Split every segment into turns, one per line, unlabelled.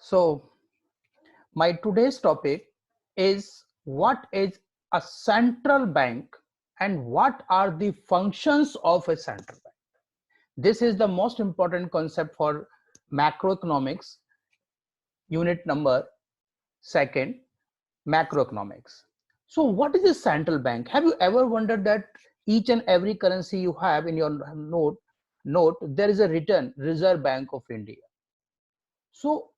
So, my today's topic is what is a central bank and what are the functions of a central bank. This is the most important concept for macroeconomics, unit number second, macroeconomics. So, what is a central bank? Have you ever wondered that each and every currency you have in your note there is a written Reserve Bank of India. So,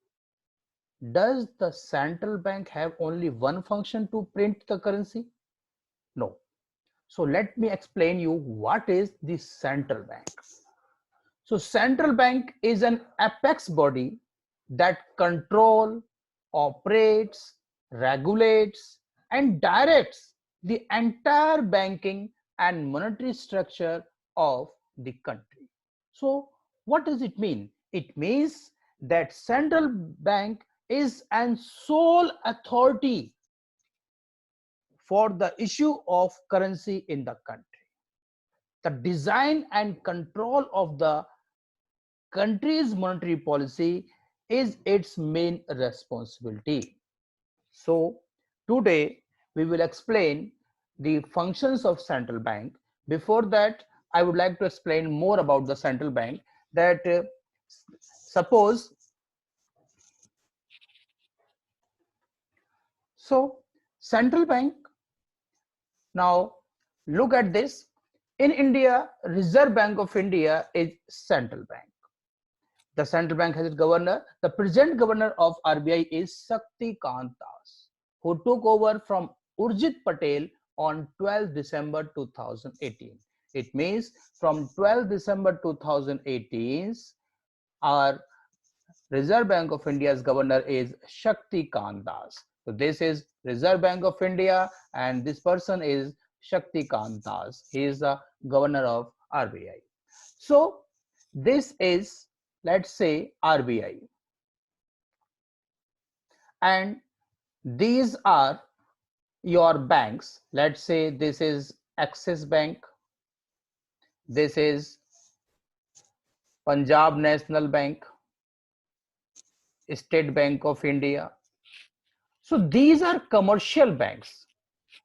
does the central bank have only one function to print the currency? No. So let me explain you what is the central bank. So central bank is an apex body that control, operates, regulates and directs the entire banking and monetary structure of the country. So what does it mean? It means that central bank is an sole authority for the issue of currency in the country. The design and control of the country's monetary policy is its main responsibility. So today we will explain the functions of central bank. Before that, I would like to explain more about the central bank. That suppose so central bank. Now look at this. In India, Reserve Bank of India is central bank. The central bank has its governor. The present governor of RBI is Shakti Kant Das, who took over from Urjit Patel on 12 December 2018. It means from 12 December 2018, our Reserve Bank of India's governor is Shakti Kant Das. So this is Reserve Bank of India and this person is Shakti Kant Das. He is the governor of RBI. So this is, let's say, RBI, and these are your banks. Let's say this is Axis Bank, this is Punjab National Bank, State Bank of India. So these are commercial banks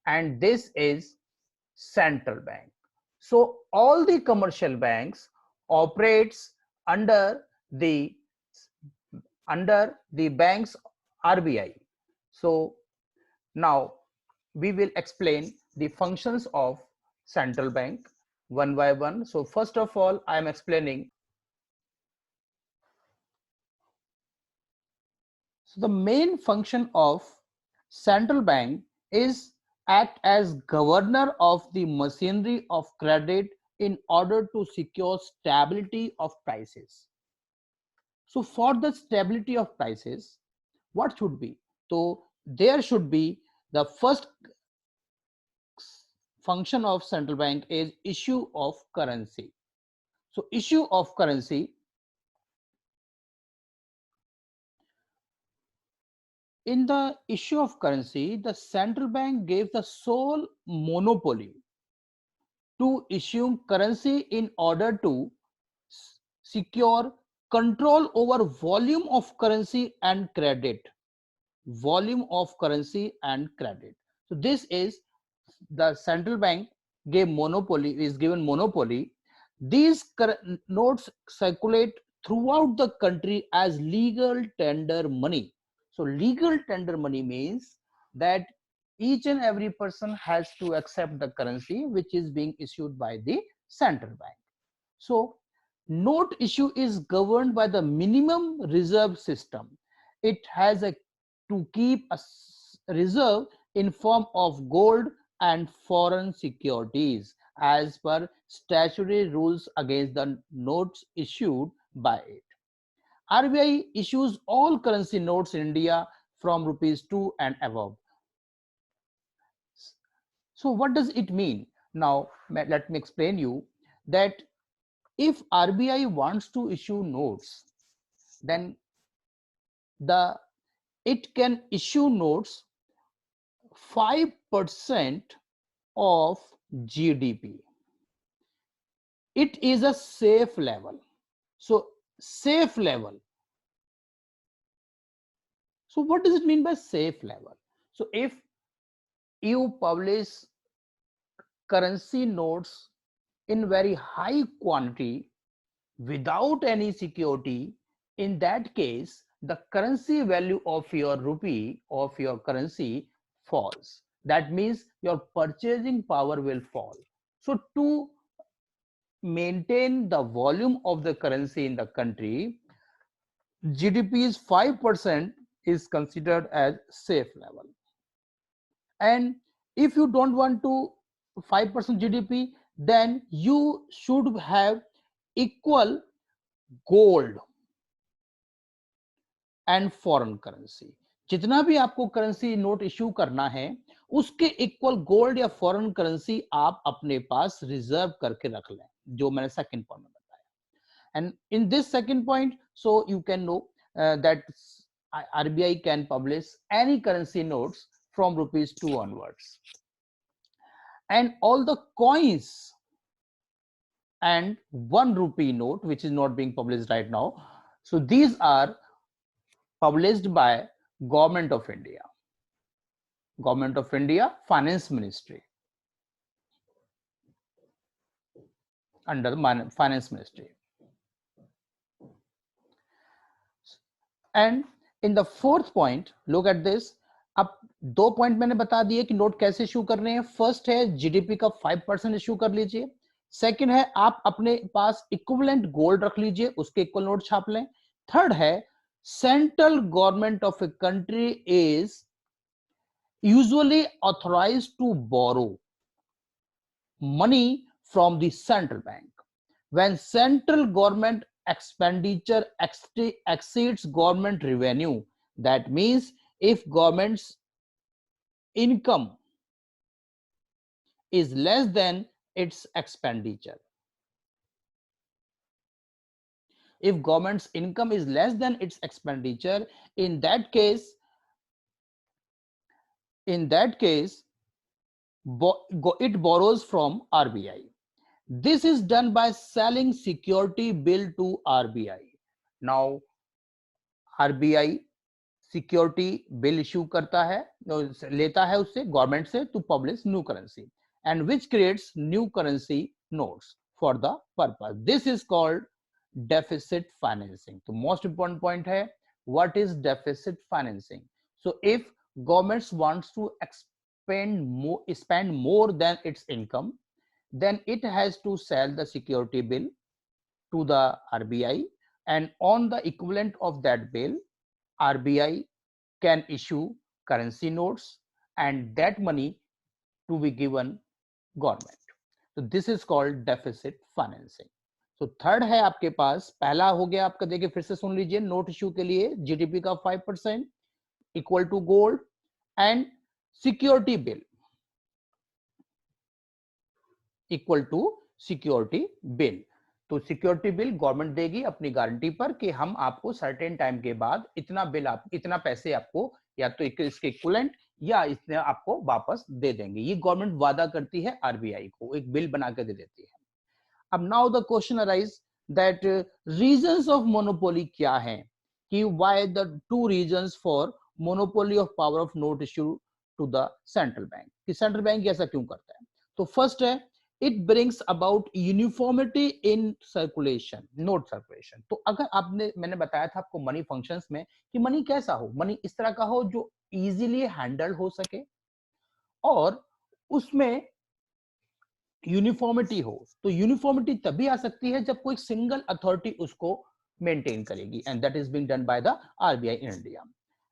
and this is central bank. So all the commercial banks operates under the bank's RBI. So now we will explain the functions of central bank one by one. So first of all, I am explaining. So the main function of central bank is act as governor of the machinery of credit in order to secure stability of prices. So for the stability of prices, what should be? So there should be the first function of central bank is issue of currency. So issue of currency, in the issue of currency, the central bank gave the sole monopoly to issue currency in order to secure control over volume of currency and credit. Volume of currency and credit. So this is the central bank gave monopoly, is given monopoly. These notes circulate throughout the country as legal tender money. So legal tender money means that each and every person has to accept the currency which is being issued by the central bank. So note issue is governed by the minimum reserve system. It has to keep a reserve in form of gold and foreign securities as per statutory rules against the notes issued by it. RBI issues all currency notes in India from rupees 2 and above. So what does it mean? Now let me explain you that if RBI wants to issue notes, then it can issue notes 5% of GDP. It is a safe level. So safe level. So what does it mean by safe level? So if you publish currency notes in very high quantity without any security, in that case the currency value of your rupee, of your currency, falls. That means your purchasing power will fall. So to maintain the volume of the currency in the country, GDP's 5% is considered as safe level. And if you don't want to 5% GDP, then you should have equal gold and foreign currency. जितना भी आपको currency note issue करना है उसके equal gold या foreign currency आप अपने पास reserve करके रख लें, जो मैंने सेकंड पॉइंट में बताया. And in this second point, so you can know that RBI can publish any currency notes from ₹2 onwards, and all the coins and ₹1 note which is not being published right now, so these are published by Government of India. Government of India Finance Ministry, under the Finance Ministry. And in the fourth point, look at this. अब दो point मैंने बता दिए कि note कैसे issue करने हैं. First है जीडीपी का 5% इशू कर लीजिए. सेकंड है आप अपने पास इक्विवेलेंट गोल्ड रख लीजिए, उसके इक्वल नोट छाप लें. थर्ड है central government of a country is usually authorized to borrow money from the central bank when central government expenditure exceeds government revenue. That means if government's income is less than its expenditure, if government's income is less than its expenditure, in that case it borrows from RBI. This is done by selling security bill to RBI. Now RBI security bill issue करता है, लेता है उससे, government से, to publish new currency, and which creates new currency notes for the purpose. This is called deficit financing. तो most important point है, what is deficit financing? So if government wants to spend more than its income, then it has to sell the security bill to the RBI, and on the equivalent of that bill RBI can issue currency notes and that money to be given government. So this is called deficit financing. So third है आपके पास, पहला हो गया आपका, देखिए फिर से सुन लीजिए, नोट इश्यू के लिए जीडीपी का 5% equal to gold and security bill equal to security bill. तो सिक्योरिटी बिल गवर्नमेंट देगी अपनी गारंटी पर कि हम आपको सर्टेन टाइम के बाद इतना बिल, आप इतना पैसे आपको या तो इसके इक्विवेलेंट या इसने आपको वापस दे देंगे. ये गवर्नमेंट वादा करती है आरबीआई को, एक बिल बना के दे देती है. अब now the question arise that reasons of monopoly क्या है, कि why the two reasons for monopoly of power of note issue to the central bank, कि सेंट्रल बैंक ऐसा क्यों करता है. तो फर्स्ट है, it brings about uniformity in circulation, note circulation. तो अगर आपने, मैंने बताया था आपको मनी फंक्शंस में कि मनी कैसा हो, मनी इस तरह का हो जो इजीली हैंडल हो सके और उसमें यूनिफॉर्मिटी हो. तो यूनिफॉर्मिटी तभी आ सकती है जब कोई सिंगल अथॉरिटी उसको मेंटेन करेगी, and that is being done by the RBI in India.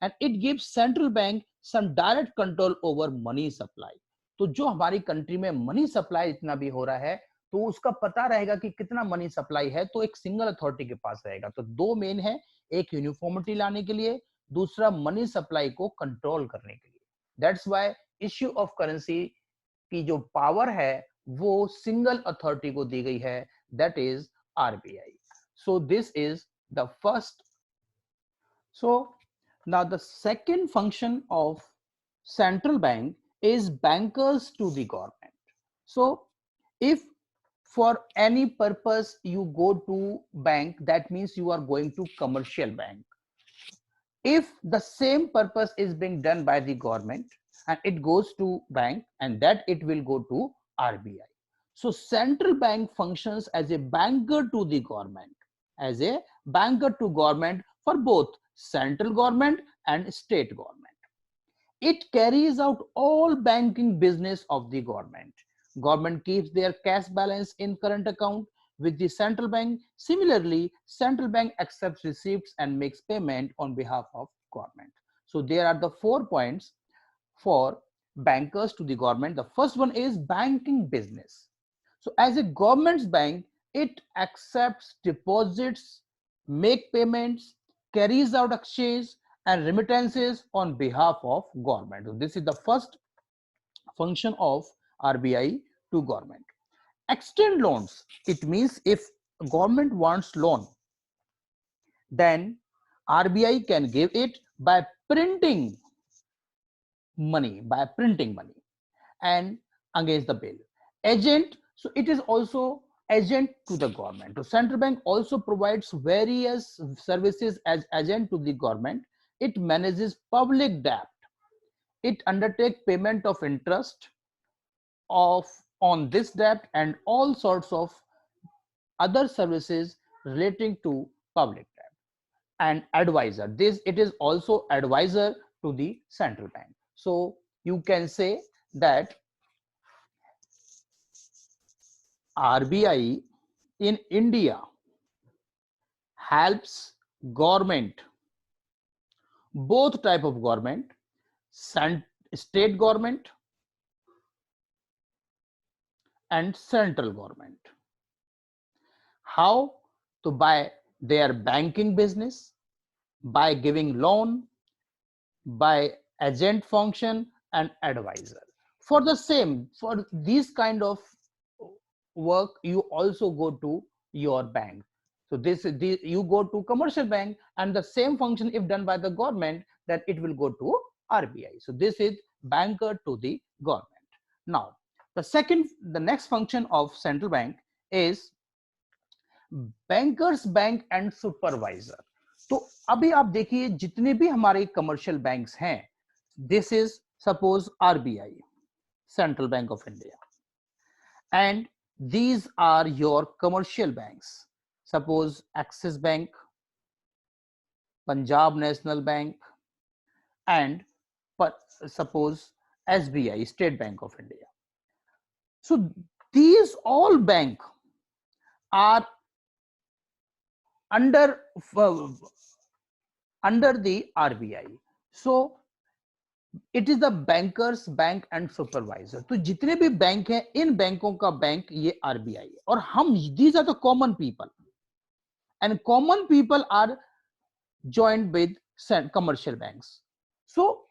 And it gives central bank some direct control over money supply. तो जो हमारी कंट्री में मनी सप्लाई इतना भी हो रहा है, तो उसका पता रहेगा कि कितना मनी सप्लाई है, तो एक सिंगल अथॉरिटी के पास रहेगा. तो दो मेन है, एक यूनिफॉर्मिटी लाने के लिए, दूसरा मनी सप्लाई को कंट्रोल करने के लिए. That's why issue of currency की जो पावर है वो सिंगल अथॉरिटी को दी गई है, that is RBI. So this is the first. So now the second function of central bank is bankers to the government. So if for any purpose you go to bank, that means you are going to commercial bank. if the same purpose is being done by the government and it goes to bank, and that it will go to RBI. So central bank functions as a banker to the government, as a banker to government for both central government and state government. It carries out all banking business of the government. Government keeps their cash balance in current account with the central bank. Similarly, central bank accepts receipts and makes payment on behalf of government. So there are the 4 points for bankers to the government. The first one is banking business. So as a government's bank, it accepts deposits, make payments, carries out exchange and remittances on behalf of government. So this is the first function of RBI to government. Extend loans. It means if government wants loan, then RBI can give it by printing money and against the bill. Agent, so it is also agent to the government. So central bank also provides various services as agent to the government. It manages public debt. It undertakes payment of interest of on this debt and all sorts of other services relating to public debt. And advisor, this it is also advisor to the central bank. So you can say that RBI in India helps government, both type of government, state government and central government. How? To by their banking business, by giving loan, by agent function and advisor. For the same, for these kind of work, you also go to your bank. So this you go to commercial bank, and the same function if done by the government, then it will go to RBI. So this is banker to the government. Now the next function of central bank is bankers bank and supervisor. तो अभी आप देखिए जितने भी हमारे commercial banks हैं, this is suppose RBI, central bank of India, and these are your commercial banks. Suppose Axis Bank, Punjab National Bank, and suppose SBI, State Bank of India. So these all bank are under the RBI. So it is the bankers bank and supervisor. तो जितने भी bank हैं, इन बैंकों का bank ये RBI है. और हम these are the common people, and common people are joined with commercial banks. So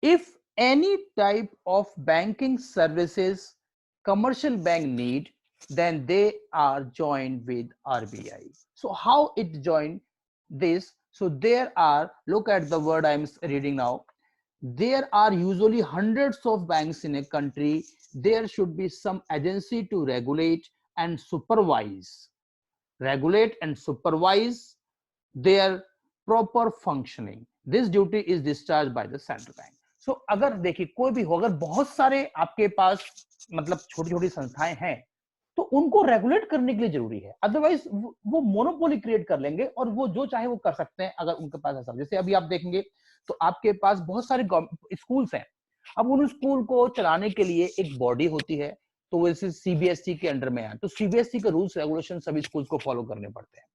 if any type of banking services commercial bank need, then they are joined with RBI. So how it joined this? So there are, look at the word I'm reading now. There are usually hundreds of banks in a country. There should be some agency to regulate and supervise their proper functioning. This duty is discharged by the central bank. So अगर देखिए कोई भी हो, अगर बहुत सारे आपके पास मतलब छोटी छोटी संस्थाएं हैं, तो उनको रेगुलेट करने के लिए जरूरी है. अदरवाइज वो मोनोपोली क्रिएट कर लेंगे और वो जो चाहे वो कर सकते हैं अगर उनके पास ऐसा. जैसे अभी आप देखेंगे तो आपके पास बहुत सारे स्कूल्स हैं. अब उन स्कूल को चलाने के लिए एक बॉडी होती है, तो वैसे सीबीएसई के अंडर में है, तो सीबीएसई के रूल्स रेगुलेशन सभी स्कूल्स को फॉलो करने पड़ते हैं.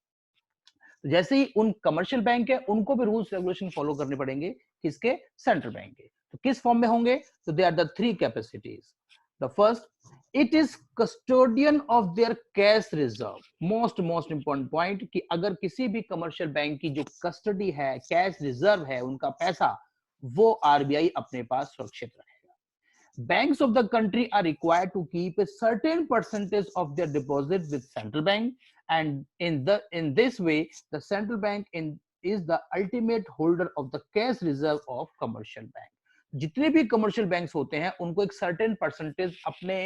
जैसे ही उन कमर्शियल बैंक है, उनको भी रूल्स रेगुलेशन फॉलो करने पड़ेंगे. किसके? सेंट्रल बैंक के. तो किस फॉर्म में होंगे? तो they are the three capacities. The first, it is custodian of their cash reserve. Most important point कि अगर किसी भी कमर्शियल बैंक की जो कस्टडी है, कैश रिजर्व है, उनका पैसा, वो आरबीआई अपने पास सुरक्षित रखेगा. Banks of the country are required to keep a certain percentage of their deposit with central bank, and in this way the central bank is the ultimate holder of the cash reserve of commercial bank. जितने भी commercial banks होते हैं उनको एक certain percentage अपने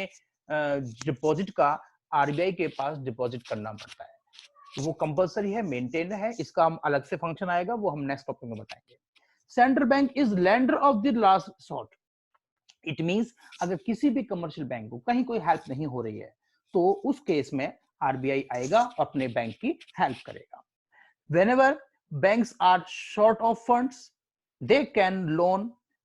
deposit का RBI के पास deposit करना पड़ता है. वो कंपलसरी है, मेंटेन है, इसका हम अलग से फंक्शन आएगा, वो हम नेक्स्ट टॉपिक में बताएंगे। Central bank is lender of the last resort. It means अगर किसी भी कमर्शियल बैंक को कहीं कोई हेल्प नहीं हो रही है तो उस केस में आरबीआई आएगा, अपने बैंक की हेल्प करेगा। Whenever banks are short of funds, they can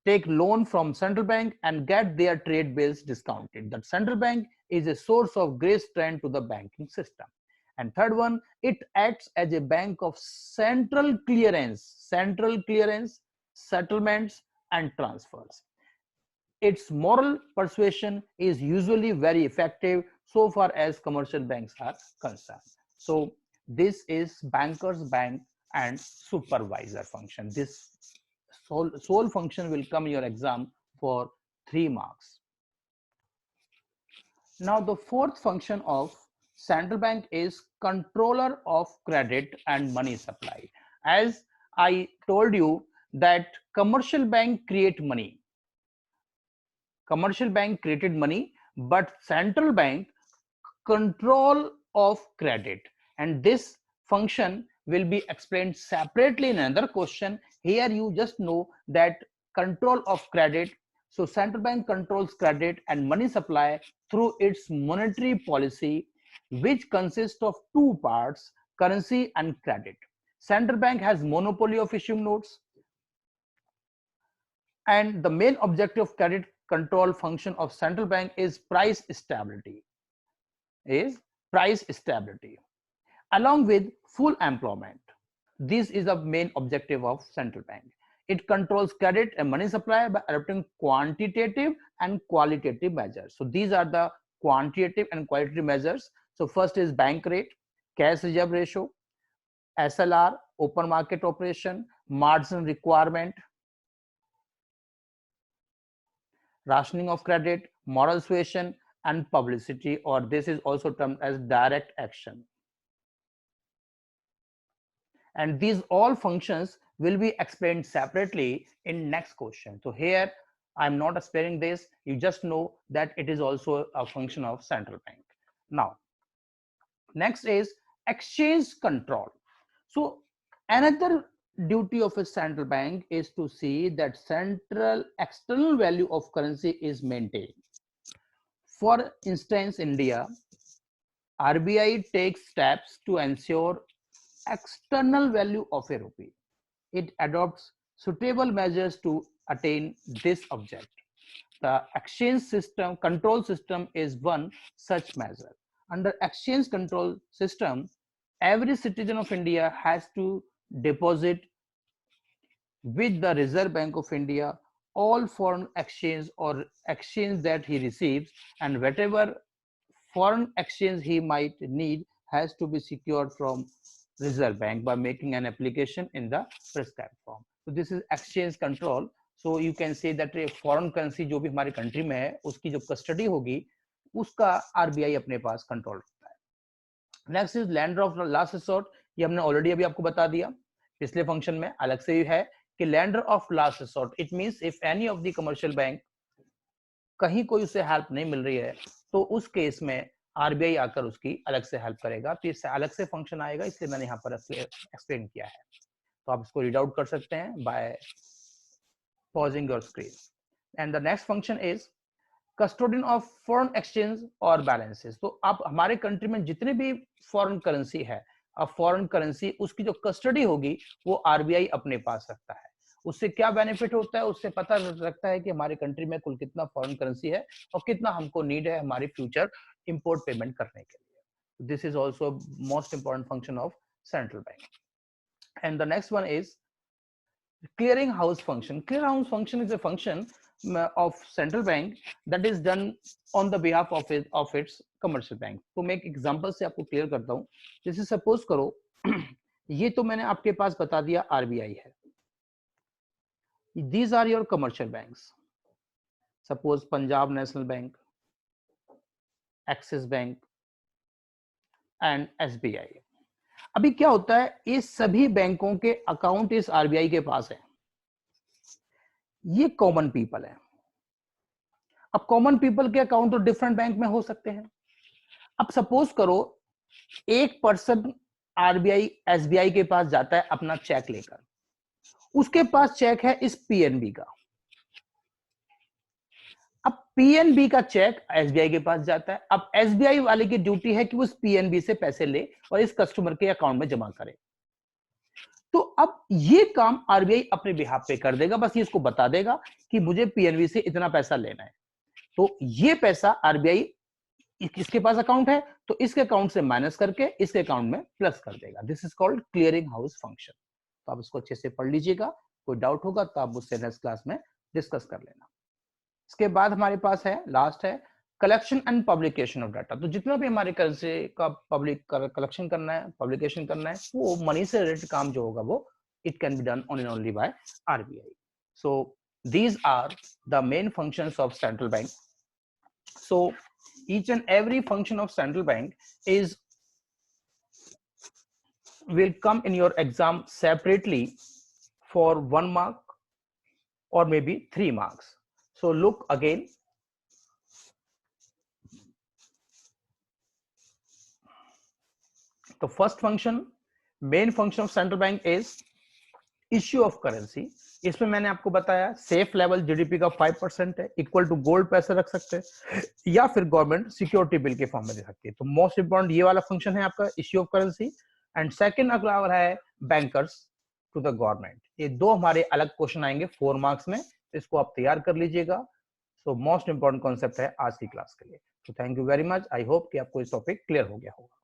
take loan from central bank and get their trade bills discounted. That central bank is a source of great strength to the banking system. And third one, it acts as a bank of central clearance, settlements and transfers. Its moral persuasion is usually very effective so far as commercial banks are concerned. So this is banker's bank and supervisor function. This sole function will come in your exam for 3 marks. Now the fourth function of central bank is controller of credit and money supply. As I told you that commercial bank create money. Commercial bank created money, but central bank control of credit, and this function will be explained separately in another question. Here you just know that control of credit. So central bank controls credit and money supply through its monetary policy, which consists of two parts, currency and credit. Central bank has monopoly of issuing notes, and the main objective of credit control function of central bank is price stability, along with full employment. This is the main objective of central bank. It controls credit and money supply by adopting quantitative and qualitative measures. So these are the quantitative and qualitative measures. So first is bank rate, cash reserve ratio, SLR, open market operation, margin requirement, rationing of credit, moral suasion, and publicity, or this is also termed as direct action. And these all functions will be explained separately in next question. So here I'm not explaining this, you just know that it is also a function of central bank. Now next is exchange control. So another duty of a central bank is to see that central external value of currency is maintained. For instance, India, RBI takes steps to ensure external value of a rupee. It adopts suitable measures to attain this object. The exchange system control system is one such measure. Under exchange control system, every citizen of India has to deposit with the Reserve Bank of India all foreign exchange or exchange that he receives, and whatever foreign exchange he might need has to be secured from Reserve Bank by making an application in the prescribed form. So this is exchange control. So you can say that foreign currency जो भी हमारे country में है उसकी जो custody होगी उसका RBI अपने पास कंट्रोल रखता है। Next is lender of last resort, ये हमने ऑलरेडी अभी आपको बता दिया, पिछले फंक्शन में अलग से ही है कि lender of last resort, it means if any of the commercial bank कहीं कोई उसे हेल्प नहीं मिल रही है तो उस केस में आरबीआई आकर उसकी अलग से हेल्प करेगा। तो इससे अलग से फंक्शन आएगा, इसलिए मैंने यहाँ पर एक्सप्लेन किया है। तो आप इसको रीड आउट कर सकते हैं bye pausing your screen. And the next function is custodian of foreign exchange और balances. तो आप हमारे कंट्री में जितने भी फॉरेन करेंसी है, अब फॉरेन करेंसी उसकी जो कस्टडी होगी वो आरबीआई अपने पास रखता है। उससे क्या बेनिफिट होता है, उससे पता लगता है कि हमारे कंट्री में कुल कितना फॉरेन करेंसी है और कितना हमको नीड है हमारी फ्यूचर इंपोर्ट पेमेंट करने के लिए। This is also most important function of central bank. And the next one is clearing house function. Clearing house function is a function of central bank that is done on the behalf of its commercial bank. तो मैं एक example से आपको clear करता हूँ। जैसे suppose करो ये तो मैंने आपके पास बता दिया आरबीआई है, these are your commercial banks, suppose Punjab national bank, axis bank and SBI. अभी क्या होता है, ये सभी बैंकों के अकाउंट इस आरबीआई के पास है, ये कॉमन पीपल है। अब कॉमन पीपल के अकाउंट तो डिफरेंट बैंक में हो सकते हैं। अब सपोज करो एक पर्सन आरबीआई एसबीआई के पास जाता है अपना चेक लेकर, उसके पास चेक है इस पीएनबी का। अब पीएनबी का चेक एसबीआई के पास जाता है। अब एसबीआई वाले की ड्यूटी है कि वो उस पीएनबी से पैसे ले और इस कस्टमर के अकाउंट में जमा करे। तो अब ये काम आरबीआई अपने बिहाफ पे कर देगा, बस ये इसको बता देगा कि मुझे पीएनबी से इतना पैसा लेना है। तो ये पैसा आरबीआई, इसके पास अकाउंट है तो इसके अकाउंट से माइनस करके इसके अकाउंट में प्लस कर देगा। This is called clearing house function. तो आप इसको अच्छे से पढ़ लीजिएगा, कोई डाउट होगा तो आप मुझसे नेक्स्ट क्लास में डिस्कस कर लेना। इसके बाद हमारे पास है लास्ट है collection and publication of data. तो जितना भी हमारे करेंसी का पब्लिक कलेक्शन करना है, पब्लिकेशन करना है, वो मनी से रिलेटेड काम जो होगा वो it can be done only and only by RBI. So these are the main functions of central bank. So each and every function of central bank is will come in your exam separately for 1 mark or maybe 3 marks. So look again. The first function, main function of central bank is issue of currency. इसमें मैंने आपको बताया safe level GDP का 5% है, equal to gold पैसे रख सकते हैं या फिर गवर्नमेंट सिक्योरिटी बिल के फॉर्म में दे सकती है। तो मोस्ट इंपॉर्टेंट ये वाला फंक्शन है आपका issue of currency. And second अगला है बैंकर्स टू द गवर्नमेंट। ये दो हमारे अलग क्वेश्चन आएंगे 4 मार्क्स में, इसको आप तैयार कर लीजिएगा। सो मोस्ट इंपॉर्टेंट कॉन्सेप्ट है आज की क्लास के लिए। तो thank you very much. I hope कि आपको इस टॉपिक क्लियर हो गया होगा।